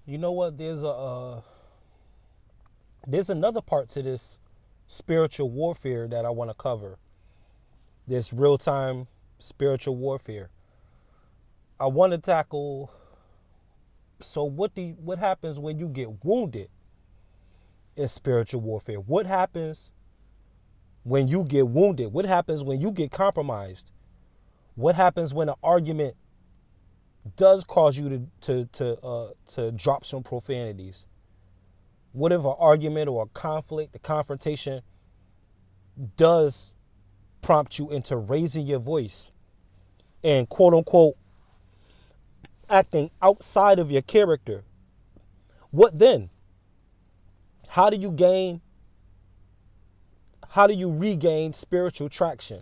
You know what? There's another part to this spiritual warfare that I want to cover. This real time spiritual warfare. I want to tackle. So what happens when you get wounded in spiritual warfare? What happens when you get wounded? What happens when you get compromised? What happens when an argument does cause you to drop some profanities? What if an argument or a conflict, a confrontation does prompt you into raising your voice and quote unquote acting outside of your character? What then? How do you gain, how do you regain spiritual traction?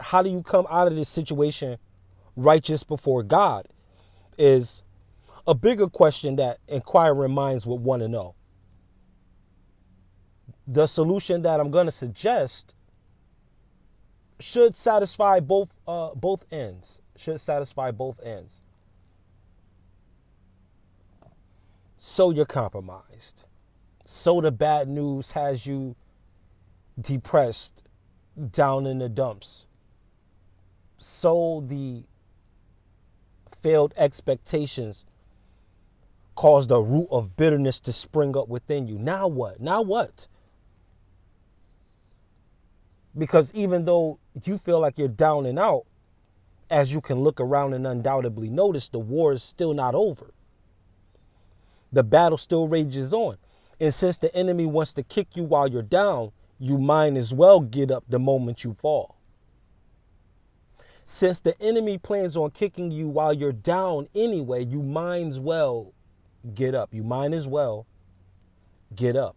How do you come out of this situation righteous before God? Is a bigger question that inquiring minds would want to know. The solution that I'm going to suggest should satisfy both ends. Should satisfy both ends. So you're compromised. So the bad news has you depressed, down in the dumps. So the failed expectations caused a root of bitterness to spring up within you. Now what? Now what? Because even though you feel like you're down and out, as you can look around and undoubtedly notice, the war is still not over. The battle still rages on. And since the enemy wants to kick you while you're down, you might as well get up the moment you fall. Since the enemy plans on kicking you while you're down anyway, you might as well get up. You might as well get up.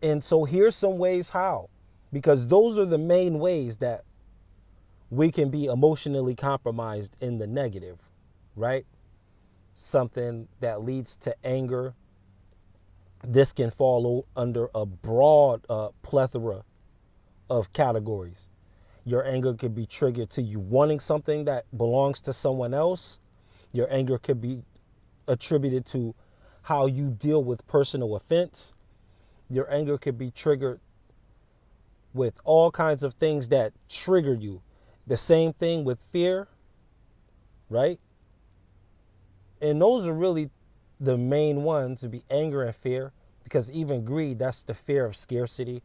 And so here's some ways how, because those are the main ways that we can be emotionally compromised in the negative, right? Something that leads to anger. This can fall under a broad plethora of categories. Your anger could be triggered to you wanting something that belongs to someone else. Your anger could be attributed to how you deal with personal offense. Your anger could be triggered with all kinds of things that trigger you. The same thing with fear, right? And those are really the main ones, to be anger and fear, because even greed, that's the fear of scarcity.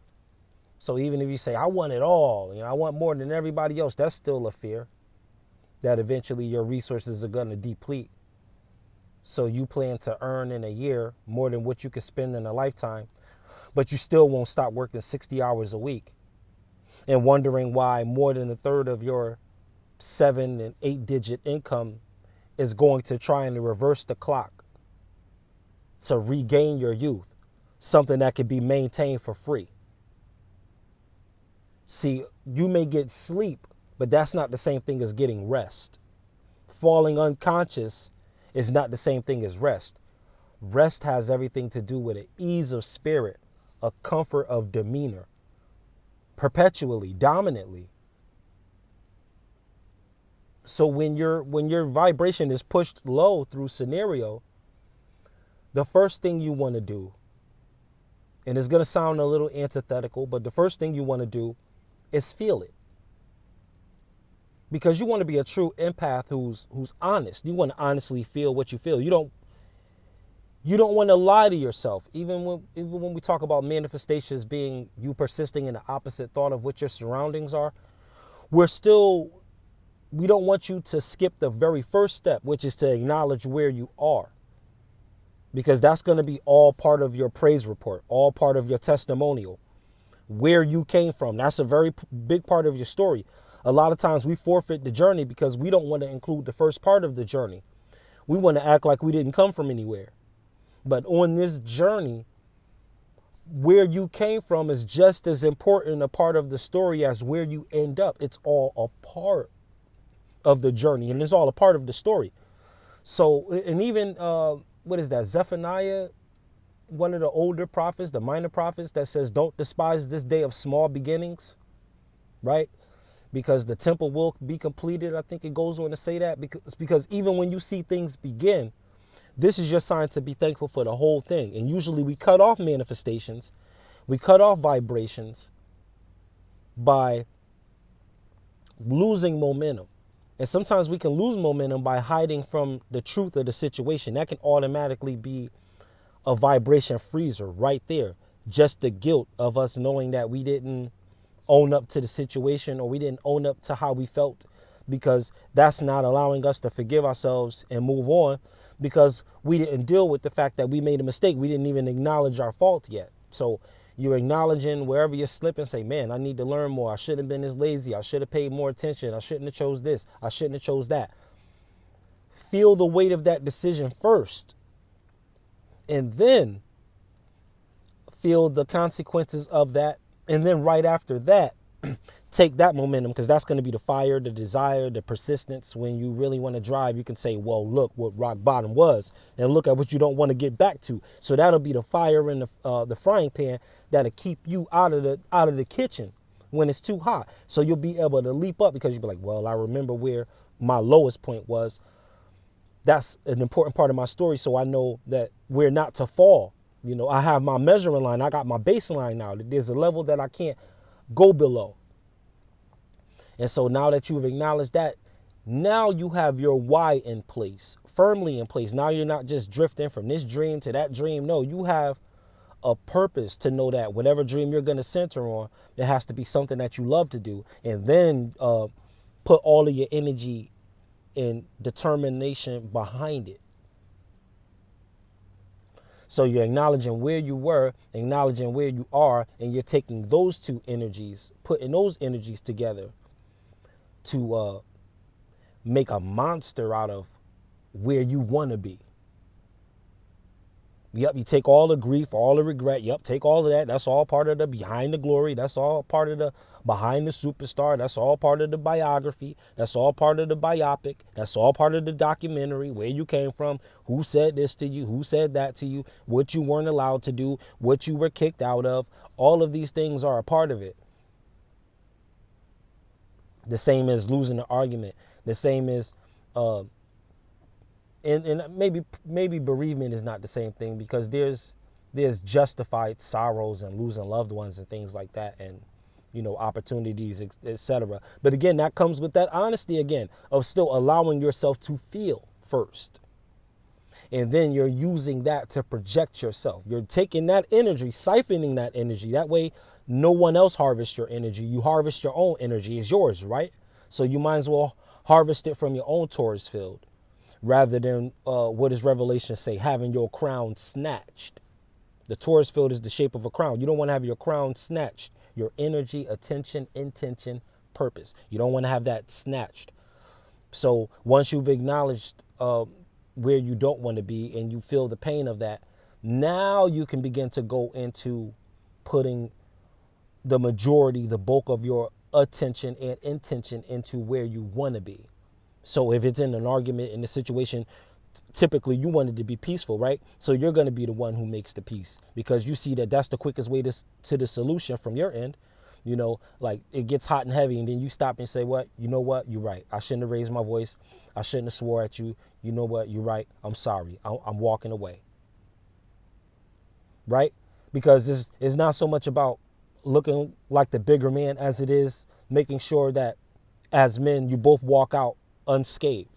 So even if you say, I want it all, I want more than everybody else, that's still a fear that eventually your resources are going to deplete. So you plan to earn in a year more than what you could spend in a lifetime, but you still won't stop working 60 hours a week and wondering why more than a third of your 7 and 8 digit income is going to try and reverse the clock to regain your youth, something that can be maintained for free. See, you may get sleep, but that's not the same thing as getting rest. Falling unconscious is not the same thing as rest. Rest has everything to do with an ease of spirit, a comfort of demeanor, perpetually, dominantly. So when your vibration is pushed low through scenario, the first thing you want to do, and it's going to sound a little antithetical, but the first thing you want to do is feel it. Because you want to be a true empath who's honest. You want to honestly feel what you feel. You don't want to lie to yourself. Even when we talk about manifestations being you persisting in the opposite thought of what your surroundings are, we don't want you to skip the very first step, which is to acknowledge where you are. Because that's going to be all part of your praise report, all part of your testimonial, where you came from. That's a very big part of your story. A lot of times we forfeit the journey because we don't want to include the first part of the journey. We want to act like we didn't come from anywhere. But on this journey, where you came from is just as important a part of the story as where you end up. It's all a part of the journey, and it's all a part of the story. So, and even, what is that, Zephaniah, one of the older prophets, the minor prophets, that says, don't despise this day of small beginnings, right? Because the temple will be completed. I think it goes on to say that, because even when you see things begin, this is your sign to be thankful for the whole thing. And usually we cut off manifestations, we cut off vibrations by losing momentum. And sometimes we can lose momentum by hiding from the truth of the situation. That can automatically be a vibration freezer right there. Just the guilt of us knowing that we didn't own up to the situation, or we didn't own up to how we felt, because that's not allowing us to forgive ourselves and move on, because we didn't deal with the fact that we made a mistake. We didn't even acknowledge our fault yet. So you're acknowledging wherever you slip and say, man, I need to learn more. I shouldn't have been this lazy. I should have paid more attention. I shouldn't have chose this. I shouldn't have chose that. Feel the weight of that decision first, and then feel the consequences of that. And then right after that, take that momentum, because that's going to be the fire, the desire, the persistence. When you really want to drive, you can say, well, look what rock bottom was, and look at what you don't want to get back to. So that'll be the fire in the frying pan that'll keep you out of the kitchen when it's too hot. So you'll be able to leap up, because you'll be like, well, I remember where my lowest point was. That's an important part of my story, so I know that we're not to fall. You know, I have my measuring line. I got my baseline now. There's a level that I can't go below. And so now that you've acknowledged that, now you have your why in place, firmly in place. Now you're not just drifting from this dream to that dream. No, you have a purpose to know that whatever dream you're going to center on, it has to be something that you love to do. And then put all of your energy and determination behind it. So you're acknowledging where you were, acknowledging where you are, and you're taking those two energies, putting those energies together to make a monster out of where you want to be. Yep, you take all the grief, all the regret. Yep, take all of that. That's all part of the behind the glory. That's all part of the behind the superstar. That's all part of the biography. That's all part of the biopic. That's all part of the documentary, where you came from, who said this to you, who said that to you, what you weren't allowed to do, what you were kicked out of. All of these things are a part of it. The same as losing an argument. The same as and maybe bereavement is not the same thing, because there's justified sorrows and losing loved ones and things like that, and opportunities, etc. But again, that comes with that honesty again of still allowing yourself to feel first. And then you're using that to project yourself. You're taking that energy, siphoning that energy. That way, no one else harvests your energy. You harvest your own energy. It's yours, right? So you might as well harvest it from your own Taurus field, rather than what does Revelation say? Having your crown snatched. The Taurus field is the shape of a crown. You don't want to have your crown snatched. Your energy, attention, intention, purpose. You don't want to have that snatched. So once you've acknowledged where you don't want to be, and you feel the pain of that, now you can begin to go into putting the majority, the bulk of your attention and intention into where you want to be. So if it's in an argument, in a situation, typically you want it to be peaceful, right? So you're going to be the one who makes the peace, because you see that that's the quickest way to the solution from your end. Like it gets hot and heavy, and then you stop and say, what? You know what? You're right. I shouldn't have raised my voice. I shouldn't have swore at you. You know what? You're right. I'm sorry. I'm walking away. Right? Because it's not so much about looking like the bigger man as it is making sure that as men, you both walk out unscathed.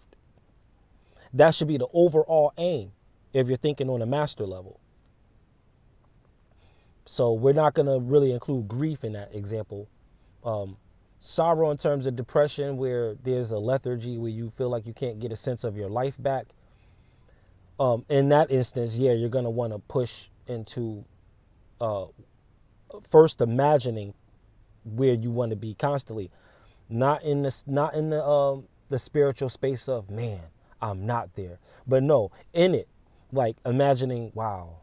That should be the overall aim if you're thinking on a master level. So we're not going to really include grief in that example. Sorrow in terms of depression, where there's a lethargy, where you feel like you can't get a sense of your life back. In that instance, yeah, you're going to want to push into first imagining where you want to be constantly, not in the spiritual space of, man, I'm not there, but no, in it, like imagining, wow,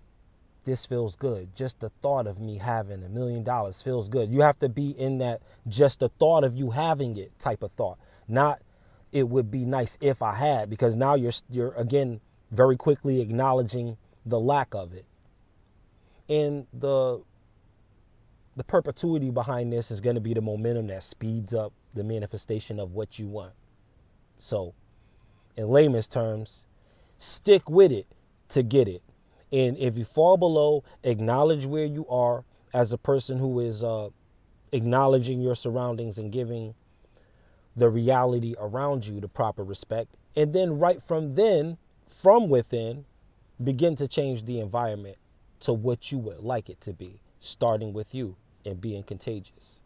this feels good. Just the thought of me having $1 million feels good. You have to be in that just the thought of you having it type of thought, not it would be nice if I had, because now you're again very quickly acknowledging the lack of it. And the perpetuity behind this is going to be the momentum that speeds up the manifestation of what you want. So in layman's terms, stick with it. to get it. And if you fall below, acknowledge where you are as a person who is acknowledging your surroundings and giving the reality around you the proper respect. And then right from within, begin to change the environment to what you would like it to be, starting with you and being contagious.